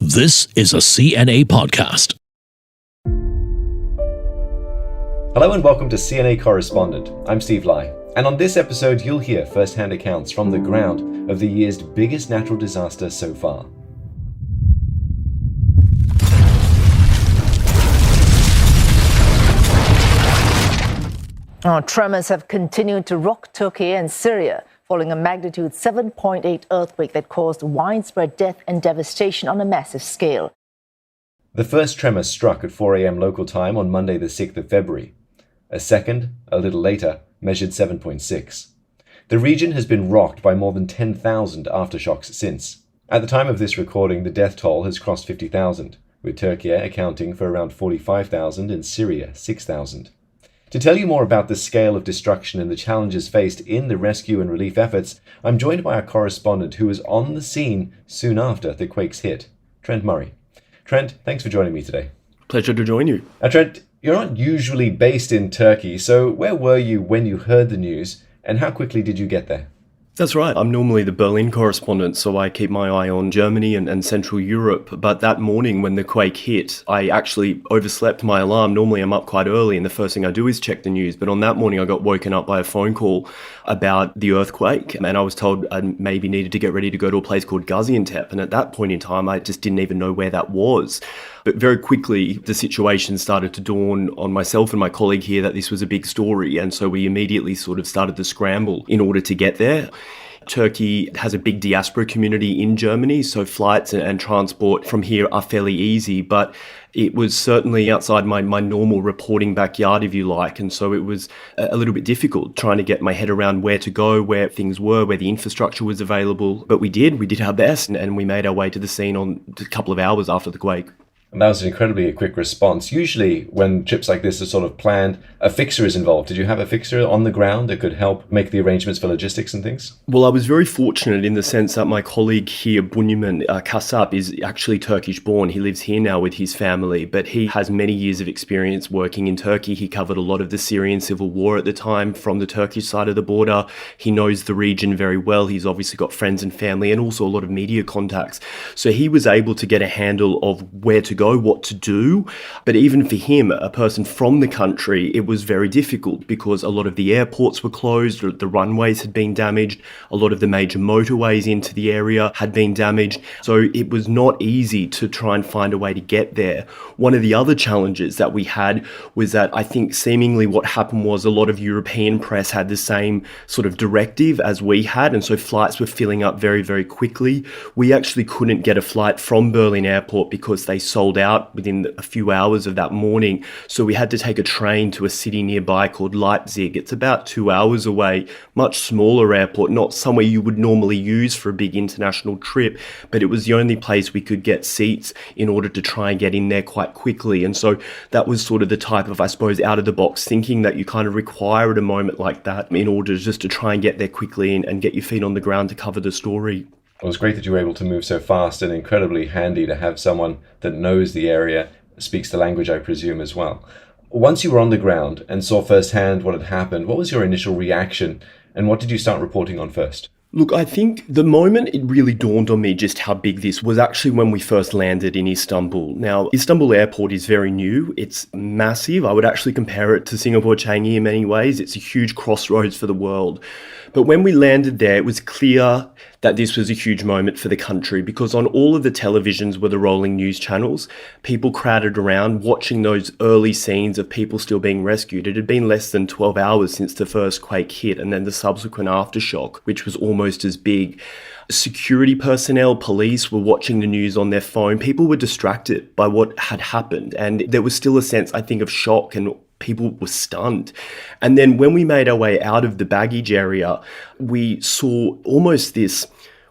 This is a CNA podcast. Hello and welcome to CNA Correspondent. I'm Steve Lai, and on this episode you'll hear first-hand accounts from the ground of the year's biggest natural disaster so far. Tremors have continued to rock Turkey and Syria, following a magnitude 7.8 earthquake that caused widespread death and devastation on a massive scale. The first tremor struck at 4 a.m. local time on Monday the 6th of February. A second, a little later, measured 7.6. The region has been rocked by more than 10,000 aftershocks since. At the time of this recording, the death toll has crossed 50,000, with Turkiye accounting for around 45,000 and Syria 6,000. To tell you more about the scale of destruction and the challenges faced in the rescue and relief efforts, I'm joined by our correspondent who was on the scene soon after the quakes hit, Trent Murray. Trent, thanks for joining me today. Pleasure to join you. Trent, you're not usually based in Turkey, so where were you when you heard the news, and how quickly did you get there? That's right. I'm normally the Berlin correspondent, so I keep my eye on Germany and Central Europe. But that morning when the quake hit, I actually overslept my alarm. Normally I'm up quite early and the first thing I do is check the news. But on that morning I got woken up by a phone call about the earthquake. And I was told I maybe needed to get ready to go to a place called Gaziantep. And at that point in time, I just didn't even know where that was. But very quickly, the situation started to dawn on myself and my colleague here that this was a big story. And so we immediately sort of started the scramble in order to get there. Turkey has a big diaspora community in Germany, so flights and transport from here are fairly easy, but it was certainly outside my normal reporting backyard, if you like, and so it was a little bit difficult trying to get my head around where to go, where things were, where the infrastructure was available, but we did our best, and we made our way to the scene on a couple of hours after the quake. And that was an incredibly quick response. Usually when trips like this are sort of planned, a fixer is involved. Did you have a fixer on the ground that could help make the arrangements for logistics and things? Well, I was very fortunate in the sense that my colleague here, Bunyamin Kasap, is actually Turkish born. He lives here now with his family, but he has many years of experience working in Turkey. He covered a lot of the Syrian civil war at the time from the Turkish side of the border. He knows the region very well. He's obviously got friends and family and also a lot of media contacts. So he was able to get a handle of where to go, what to do. But even for him, a person from the country, it was very difficult because a lot of the airports were closed, the runways had been damaged, a lot of the major motorways into the area had been damaged. So it was not easy to try and find a way to get there. One of the other challenges that we had was that I think seemingly what happened was a lot of European press had the same sort of directive as we had, and so flights were filling up very, very quickly. We actually couldn't get a flight from Berlin Airport because they sold out within a few hours of that morning. So we had to take a train to a city nearby called Leipzig. It's about 2 hours away, much smaller airport, not somewhere you would normally use for a big international trip, but it was the only place we could get seats in order to try and get in there quite quickly. And so that was sort of the type of, I suppose, out of the box thinking that you kind of require at a moment like that in order just to try and get there quickly and get your feet on the ground to cover the story. Well, it's great that you were able to move so fast and incredibly handy to have someone that knows the area, speaks the language, I presume, as well. Once you were on the ground and saw firsthand what had happened, what was your initial reaction and what did you start reporting on first? Look, I think the moment it really dawned on me just how big this was actually when we first landed in Istanbul. Now, Istanbul airport is very new. It's massive. I would actually compare it to Singapore Changi in many ways. It's a huge crossroads for the world. But when we landed there, it was clear that this was a huge moment for the country because on all of the televisions were the rolling news channels. People crowded around watching those early scenes of people still being rescued. It had been less than 12 hours since the first quake hit and then the subsequent aftershock, which was almost as big. Security personnel, police were watching the news on their phone. People were distracted by what had happened. And there was still a sense, I think, of shock and people were stunned. And then when we made our way out of the baggage area, we saw almost this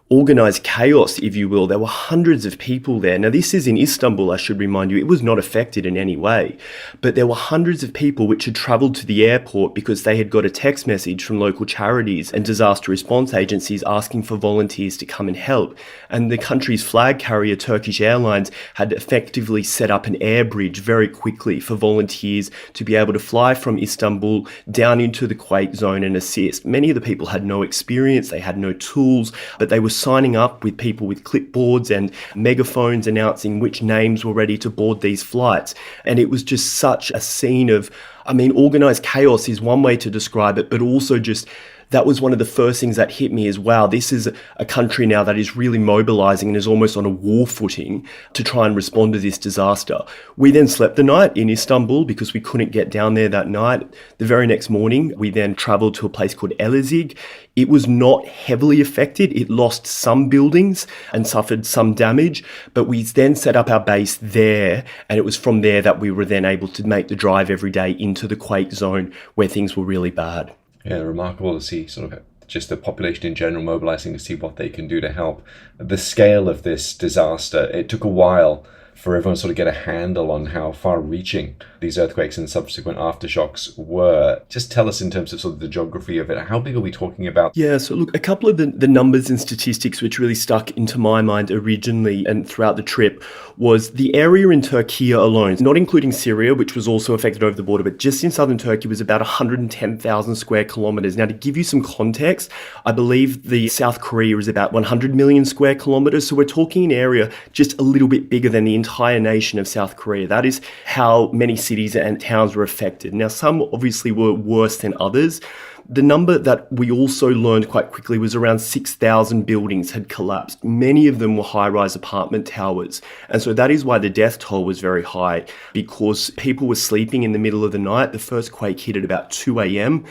organized chaos, if you will. There were hundreds of people there. Now, this is in Istanbul, I should remind you. It was not affected in any way. But there were hundreds of people which had traveled to the airport because they had got a text message from local charities and disaster response agencies asking for volunteers to come and help. And the country's flag carrier, Turkish Airlines, had effectively set up an air bridge very quickly for volunteers to be able to fly from Istanbul down into the quake zone and assist. Many of the people had no experience, they had no tools, but they were signing up with people with clipboards and megaphones announcing which names were ready to board these flights. And it was just such a scene of, organised chaos is one way to describe it, but also just that was one of the first things that hit me is, wow, this is a country now that is really mobilizing and is almost on a war footing to try and respond to this disaster. We then slept the night in Istanbul because we couldn't get down there that night. The very next morning, we then traveled to a place called Elazig. It was not heavily affected. It lost some buildings and suffered some damage, but we then set up our base there, and it was from there that we were then able to make the drive every day into the quake zone where things were really bad. Yeah, remarkable to see sort of just the population in general mobilizing to see what they can do to help. The scale of this disaster, it took a while for everyone to sort of get a handle on how far-reaching these earthquakes and subsequent aftershocks were. Just tell us in terms of sort of the geography of it, how big are we talking about? Yeah, so look, a couple of the numbers and statistics which really stuck into my mind originally and throughout the trip was the area in Turkiye alone, not including Syria, which was also affected over the border, but just in southern Turkey was about 110,000 square kilometers. Now, to give you some context, I believe the South Korea is about 100 million square kilometers. So we're talking an area just a little bit bigger than the entire nation of South Korea. That is how many cities and towns were affected. Now, some obviously were worse than others. The number that we also learned quite quickly was around 6,000 buildings had collapsed. Many of them were high-rise apartment towers. And so that is why the death toll was very high, because people were sleeping in the middle of the night. The first quake hit at about 2 a.m.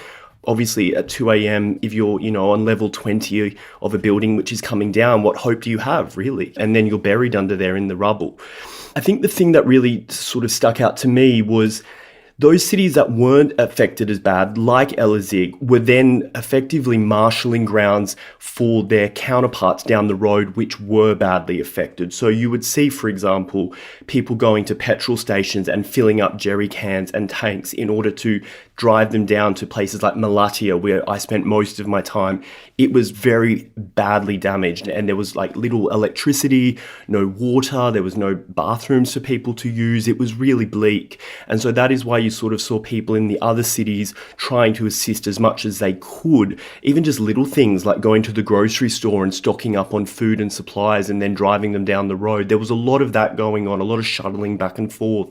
Obviously, at 2 a.m., if you're, on level 20 of a building which is coming down, what hope do you have, really? And then you're buried under there in the rubble. I think the thing that really sort of stuck out to me was those cities that weren't affected as bad, like Elazig, were then effectively marshalling grounds for their counterparts down the road which were badly affected. So you would see, for example, people going to petrol stations and filling up jerry cans and tanks in order to drive them down to places like Malatya, where I spent most of my time. It was very badly damaged, and there was like little electricity, no water, there was no bathrooms for people to use. It was really bleak. And so that is why you sort of saw people in the other cities trying to assist as much as they could, even just little things like going to the grocery store and stocking up on food and supplies and then driving them down the road. There was a lot of that going on, a lot of shuttling back and forth.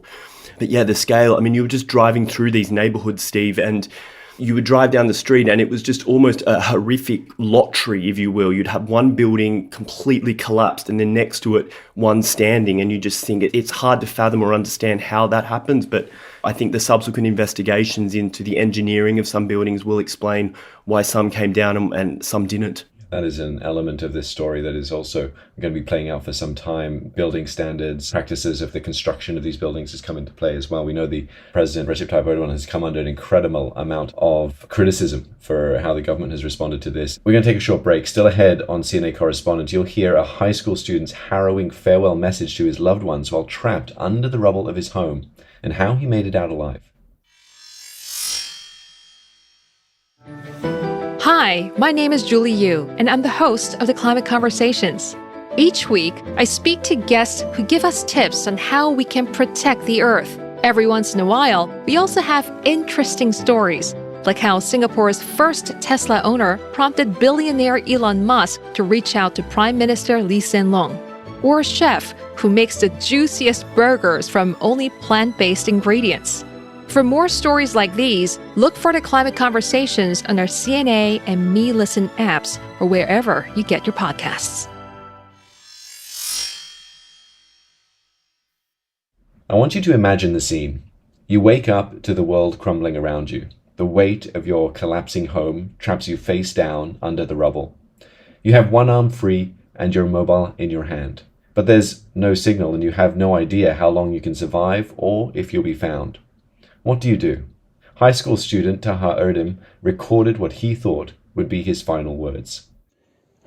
But yeah, the scale, you were just driving through these neighborhoods, Steve, and you would drive down the street and it was just almost a horrific lottery, if you will. You'd have one building completely collapsed and then next to it, one standing, and you just think it's hard to fathom or understand how that happens. But I think the subsequent investigations into the engineering of some buildings will explain why some came down and some didn't. That is an element of this story that is also going to be playing out for some time. Building standards, practices of the construction of these buildings has come into play as well. We know the President, Recep Tayyip Erdogan, has come under an incredible amount of criticism for how the government has responded to this. We're going to take a short break. Still ahead on CNA Correspondent, you'll hear a high school student's harrowing farewell message to his loved ones while trapped under the rubble of his home and how he made it out alive. Hi, my name is Julie Yu, and I'm the host of the Climate Conversations. Each week, I speak to guests who give us tips on how we can protect the Earth. Every once in a while, we also have interesting stories, like how Singapore's first Tesla owner prompted billionaire Elon Musk to reach out to Prime Minister Lee Hsien Loong, or a chef who makes the juiciest burgers from only plant-based ingredients. For more stories like these, look for the Climate Conversations on our CNA and Me Listen apps or wherever you get your podcasts. I want you to imagine the scene. You wake up to the world crumbling around you. The weight of your collapsing home traps you face down under the rubble. You have one arm free and your mobile in your hand. But there's no signal and you have no idea how long you can survive or if you'll be found. What do you do? High school student Taha Erdem recorded what he thought would be his final words.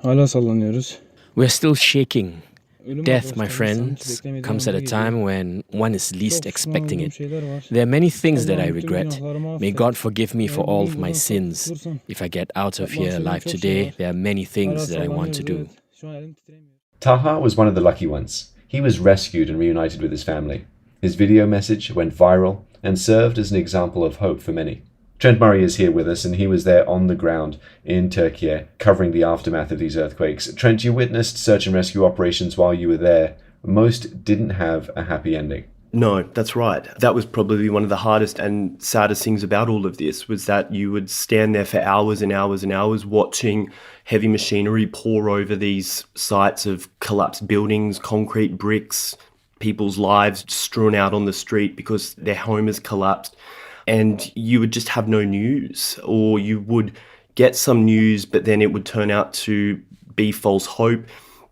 We're still shaking. Death, my friends, comes at a time when one is least expecting it. There are many things that I regret. May God forgive me for all of my sins. If I get out of here alive today, there are many things that I want to do. Taha was one of the lucky ones. He was rescued and reunited with his family. His video message went viral and served as an example of hope for many. Trent Murray is here with us, and he was there on the ground in Turkiye, covering the aftermath of these earthquakes. Trent, you witnessed search and rescue operations while you were there. Most didn't have a happy ending. No, that's right. That was probably one of the hardest and saddest things about all of this, was that you would stand there for hours and hours and hours watching heavy machinery pour over these sites of collapsed buildings, concrete bricks, people's lives strewn out on the street because their home has collapsed. And you would just have no news, or you would get some news, but then it would turn out to be false hope.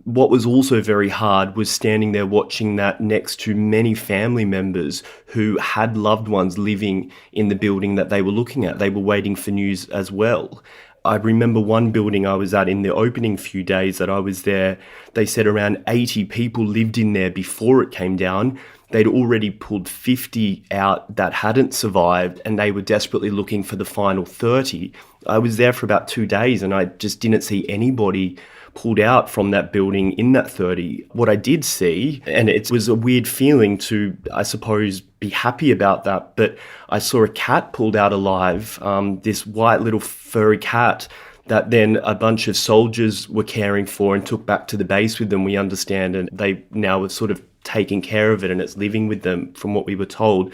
What was also very hard was standing there watching that next to many family members who had loved ones living in the building that they were looking at. They were waiting for news as well. I remember one building I was at in the opening few days that I was there, they said around 80 people lived in there before it came down. They'd already pulled 50 out that hadn't survived, and they were desperately looking for the final 30. I was there for about 2 days and I just didn't see anybody pulled out from that building in that 30. What I did see, and it was a weird feeling to, I suppose, be happy about that, but I saw a cat pulled out alive, this white little furry cat that then a bunch of soldiers were caring for and took back to the base with them, we understand, and they now have sort of taking care of it and it's living with them from what we were told.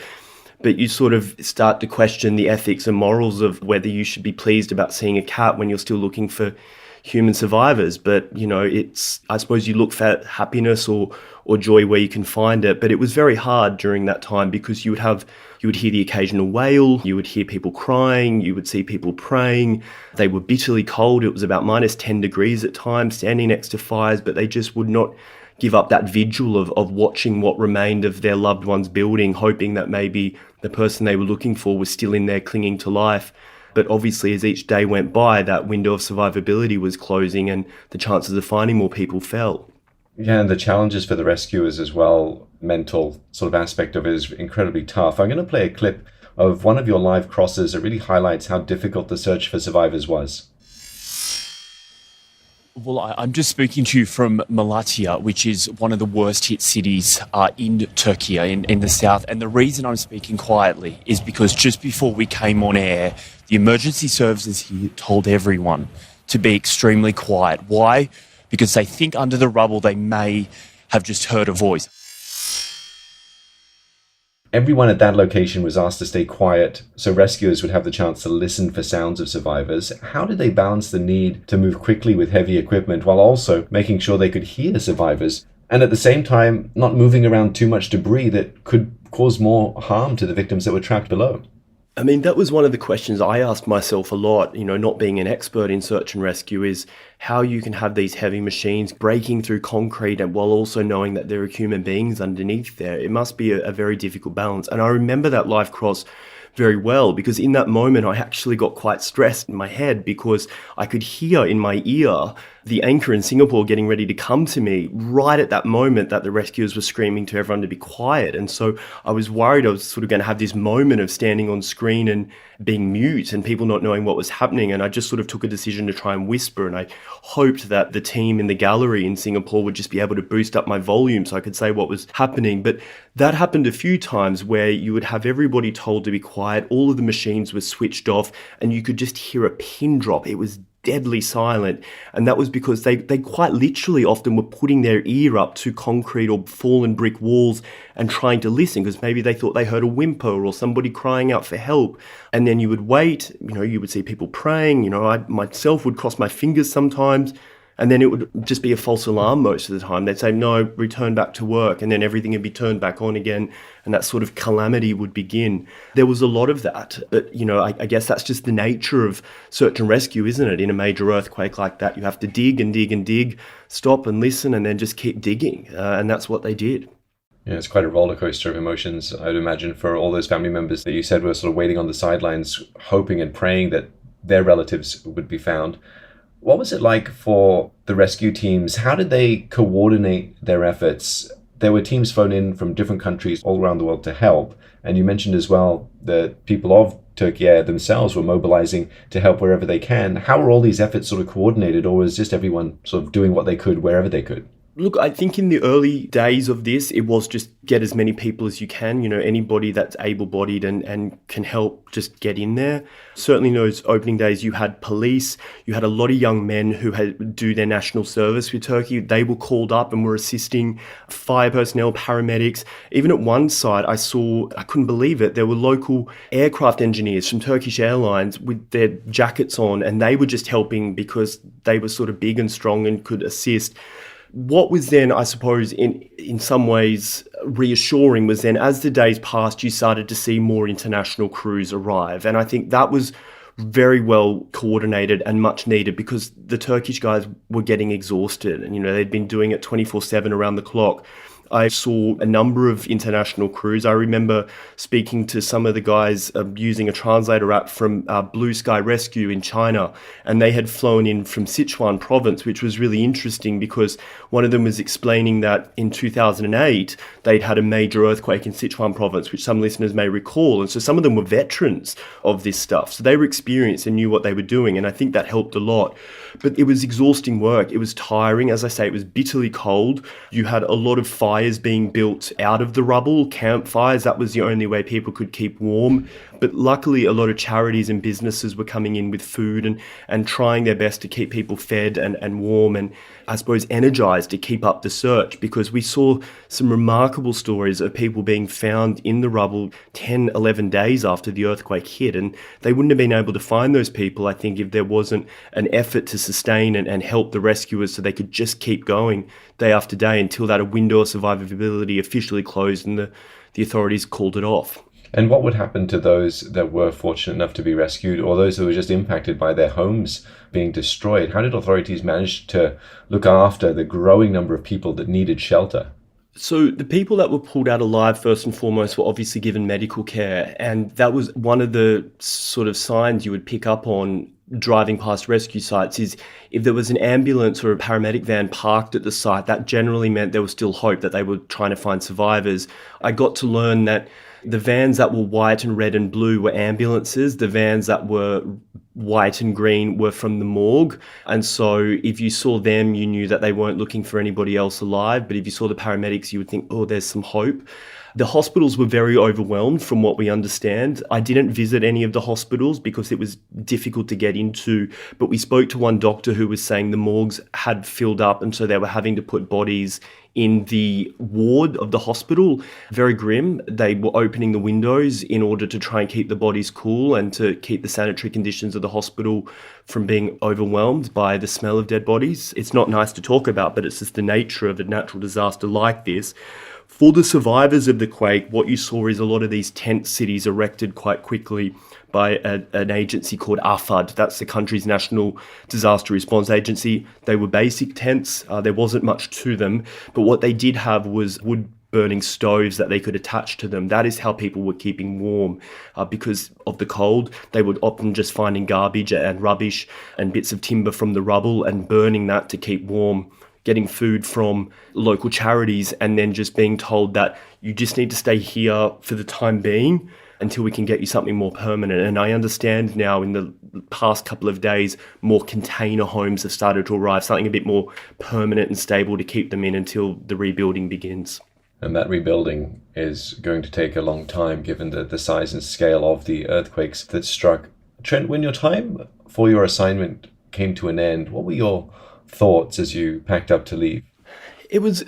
But you sort of start to question the ethics and morals of whether you should be pleased about seeing a cat when you're still looking for human survivors. But, you know, I suppose you look for happiness or joy where you can find it. But it was very hard during that time because you would hear the occasional wail, you would hear people crying, you would see people praying. They were bitterly cold. It was about minus 10 degrees at times, standing next to fires, but they just would not give up that vigil of watching what remained of their loved one's building, hoping that maybe the person they were looking for was still in there clinging to life. But obviously, as each day went by, that window of survivability was closing and the chances of finding more people fell. Yeah, and the challenges for the rescuers as well, mental sort of aspect of it is incredibly tough. I'm going to play a clip of one of your live crosses that really highlights how difficult the search for survivors was. Well, I'm just speaking to you from Malatya, which is one of the worst hit cities in Turkiye, in the south. And the reason I'm speaking quietly is because just before we came on air, the emergency services here told everyone to be extremely quiet. Why? Because they think under the rubble they may have just heard a voice. Everyone at that location was asked to stay quiet so rescuers would have the chance to listen for sounds of survivors. How did they balance the need to move quickly with heavy equipment while also making sure they could hear survivors, and at the same time not moving around too much debris that could cause more harm to the victims that were trapped below? I mean, that was one of the questions I asked myself a lot, you know, not being an expert in search and rescue, is how you can have these heavy machines breaking through concrete and while also knowing that there are human beings underneath there. It must be a very difficult balance. And I remember that live cross very well because in that moment I actually got quite stressed in my head because I could hear in my ear the anchor in Singapore getting ready to come to me right at that moment that the rescuers were screaming to everyone to be quiet. And so I was worried I was sort of going to have this moment of standing on screen and being mute and people not knowing what was happening. And I just sort of took a decision to try and whisper. And I hoped that the team in the gallery in Singapore would just be able to boost up my volume so I could say what was happening. But that happened a few times where you would have everybody told to be quiet. All of the machines were switched off and you could just hear a pin drop. It was deadly silent, and that was because they quite literally often were putting their ear up to concrete or fallen brick walls and trying to listen because maybe they thought they heard a whimper or somebody crying out for help. And then you would wait, you know, you would see people praying, you know, I myself would cross my fingers sometimes, and then it would just be a false alarm most of the time. They'd say, no, return back to work. And then everything would be turned back on again. And that sort of calamity would begin. There was a lot of that. But, you know, I guess that's just the nature of search and rescue, isn't it? In a major earthquake like that, you have to dig and dig and dig, stop and listen, and then just keep digging. And that's what they did. Yeah, it's quite a roller coaster of emotions, I'd imagine, for all those family members that you said were sort of waiting on the sidelines, hoping and praying that their relatives would be found. What was it like for the rescue teams? How did they coordinate their efforts? There were teams flown in from different countries all around the world to help. And you mentioned as well that people of Turkiye themselves were mobilizing to help wherever they can. How were all these efforts sort of coordinated, or was just everyone sort of doing what they could wherever they could? Look, I think in the early days of this, it was just get as many people as you can, anybody that's able-bodied and can help, just get in there. Certainly in those opening days, you had police, you had a lot of young men who had do their national service with Turkey. They were called up and were assisting fire personnel, paramedics. Even at one site, I couldn't believe it, there were local aircraft engineers from Turkish Airlines with their jackets on, and they were just helping because they were sort of big and strong and could assist. What was then, I suppose, in some ways reassuring was then as the days passed, you started to see more international crews arrive. And I think that was very well coordinated and much needed because the Turkish guys were getting exhausted and, they'd been doing it 24/7 around the clock. I saw a number of international crews. I remember speaking to some of the guys using a translator app from Blue Sky Rescue in China, and they had flown in from Sichuan province, which was really interesting because one of them was explaining that in 2008, they'd had a major earthquake in Sichuan province, which some listeners may recall. And so some of them were veterans of this stuff. So they were experienced and knew what they were doing. And I think that helped a lot. But it was exhausting work. It was tiring. As I say, it was bitterly cold. You had a lot of fires being built out of the rubble, campfires. That was the only way people could keep warm. But luckily, a lot of charities and businesses were coming in with food and trying their best to keep people fed and warm and, I suppose, energized to keep up the search, because we saw some remarkable stories of people being found in the rubble 10, 11 days after the earthquake hit. And they wouldn't have been able to find those people, I think, if there wasn't an effort to sustain and help the rescuers so they could just keep going day after day until that window of survivability officially closed and the authorities called it off. And what would happen to those that were fortunate enough to be rescued, or those who were just impacted by their homes being destroyed? How did authorities manage to look after the growing number of people that needed shelter? So the people that were pulled out alive, first and foremost, were obviously given medical care. And that was one of the sort of signs you would pick up on driving past rescue sites, is if there was an ambulance or a paramedic van parked at the site, that generally meant there was still hope that they were trying to find survivors. I got to learn that the vans that were white and red and blue were ambulances. The vans that were white and green were from the morgue. And so if you saw them, you knew that they weren't looking for anybody else alive. But if you saw the paramedics, you would think, oh, there's some hope. The hospitals were very overwhelmed from what we understand. I didn't visit any of the hospitals because it was difficult to get into, but we spoke to one doctor who was saying the morgues had filled up and so they were having to put bodies in the ward of the hospital. Very grim. They were opening the windows in order to try and keep the bodies cool and to keep the sanitary conditions of the hospital from being overwhelmed by the smell of dead bodies. It's not nice to talk about, but it's just the nature of a natural disaster like this. For the survivors of the quake, what you saw is a lot of these tent cities erected quite quickly by an agency called AFAD. That's the country's national disaster response agency. They were basic tents. There wasn't much to them. But what they did have was wood-burning stoves that they could attach to them. That is how people were keeping warm. Because of the cold, they would often just finding garbage and rubbish and bits of timber from the rubble and burning that to keep warm, getting food from local charities, and then just being told that you just need to stay here for the time being until we can get you something more permanent. And I understand now in the past couple of days, more container homes have started to arrive, something a bit more permanent and stable to keep them in until the rebuilding begins. And that rebuilding is going to take a long time given the size and scale of the earthquakes that struck. Trent, when your time for your assignment came to an end, what were your thoughts as you packed up to leave? It was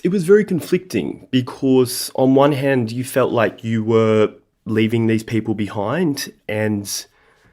very conflicting because on one hand you felt like you were leaving these people behind and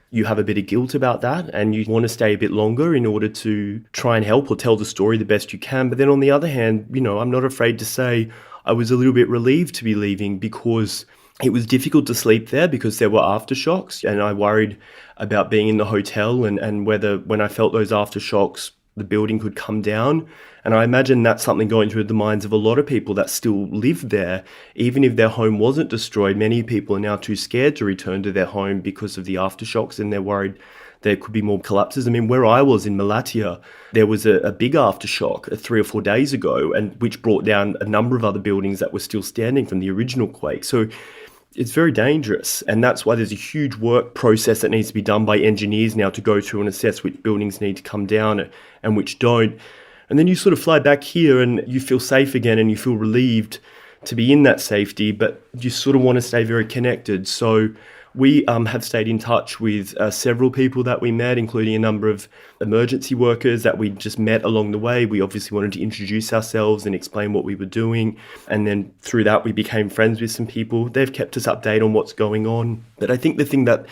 you have a bit of guilt about that and you want to stay a bit longer in order to try and help or tell the story the best you can. But then on the other hand, I'm not afraid to say I was a little bit relieved to be leaving because it was difficult to sleep there because there were aftershocks, and I worried about being in the hotel and whether when I felt those aftershocks the building could come down. And I imagine that's something going through the minds of a lot of people that still live there. Even if their home wasn't destroyed, many people are now too scared to return to their home because of the aftershocks, and they're worried there could be more collapses. I mean, where I was in Malatya, there was a big aftershock 3 or 4 days ago, and which brought down a number of other buildings that were still standing from the original quake. So it's very dangerous, and that's why there's a huge work process that needs to be done by engineers now to go through and assess which buildings need to come down and which don't. And then you sort of fly back here and you feel safe again and you feel relieved to be in that safety, but you sort of want to stay very connected. So we have stayed in touch with several people that we met, including a number of emergency workers that we just met along the way. We obviously wanted to introduce ourselves and explain what we were doing. And then through that, we became friends with some people. They've kept us updated on what's going on. But I think the thing that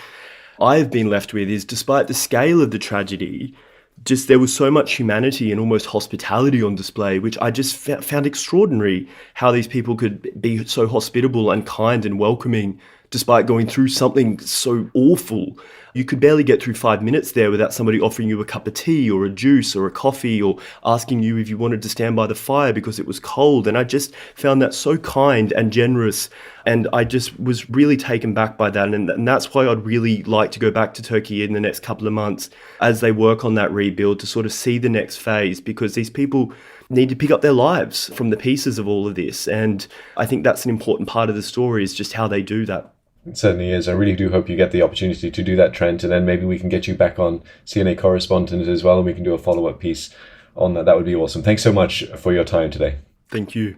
I've been left with is, despite the scale of the tragedy, just there was so much humanity and almost hospitality on display, which I just found extraordinary, how these people could be so hospitable and kind and welcoming despite going through something so awful. You could barely get through 5 minutes there without somebody offering you a cup of tea or a juice or a coffee or asking you if you wanted to stand by the fire because it was cold. And I just found that so kind and generous. And I just was really taken back by that. And that's why I'd really like to go back to Turkey in the next couple of months as they work on that rebuild, to sort of see the next phase, because these people need to pick up their lives from the pieces of all of this. And I think that's an important part of the story, is just how they do that. It certainly is. I really do hope you get the opportunity to do that, Trent, and then maybe we can get you back on CNA Correspondent as well, and we can do a follow-up piece on that. That would be awesome. Thanks so much for your time today. Thank you.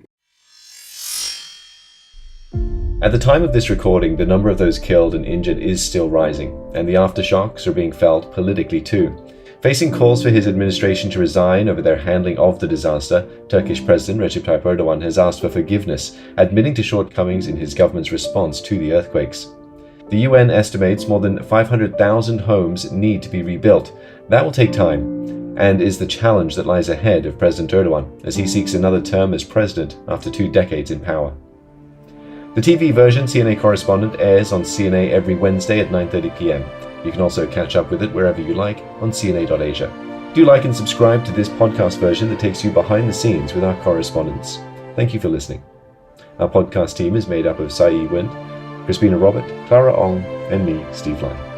At the time of this recording, the number of those killed and injured is still rising, and the aftershocks are being felt politically too. Facing calls for his administration to resign over their handling of the disaster, Turkish President Recep Tayyip Erdogan has asked for forgiveness, admitting to shortcomings in his government's response to the earthquakes. The UN estimates more than 500,000 homes need to be rebuilt. That will take time, and is the challenge that lies ahead of President Erdogan as he seeks another term as president after 2 decades in power. The TV version, CNA Correspondent, airs on CNA every Wednesday at 9:30 p.m. You can also catch up with it wherever you like on cna.asia. Do like and subscribe to this podcast version that takes you behind the scenes with our correspondents. Thank you for listening. Our podcast team is made up of Sai Wind, Crispina Robert, Clara Ong, and me, Steve Lai.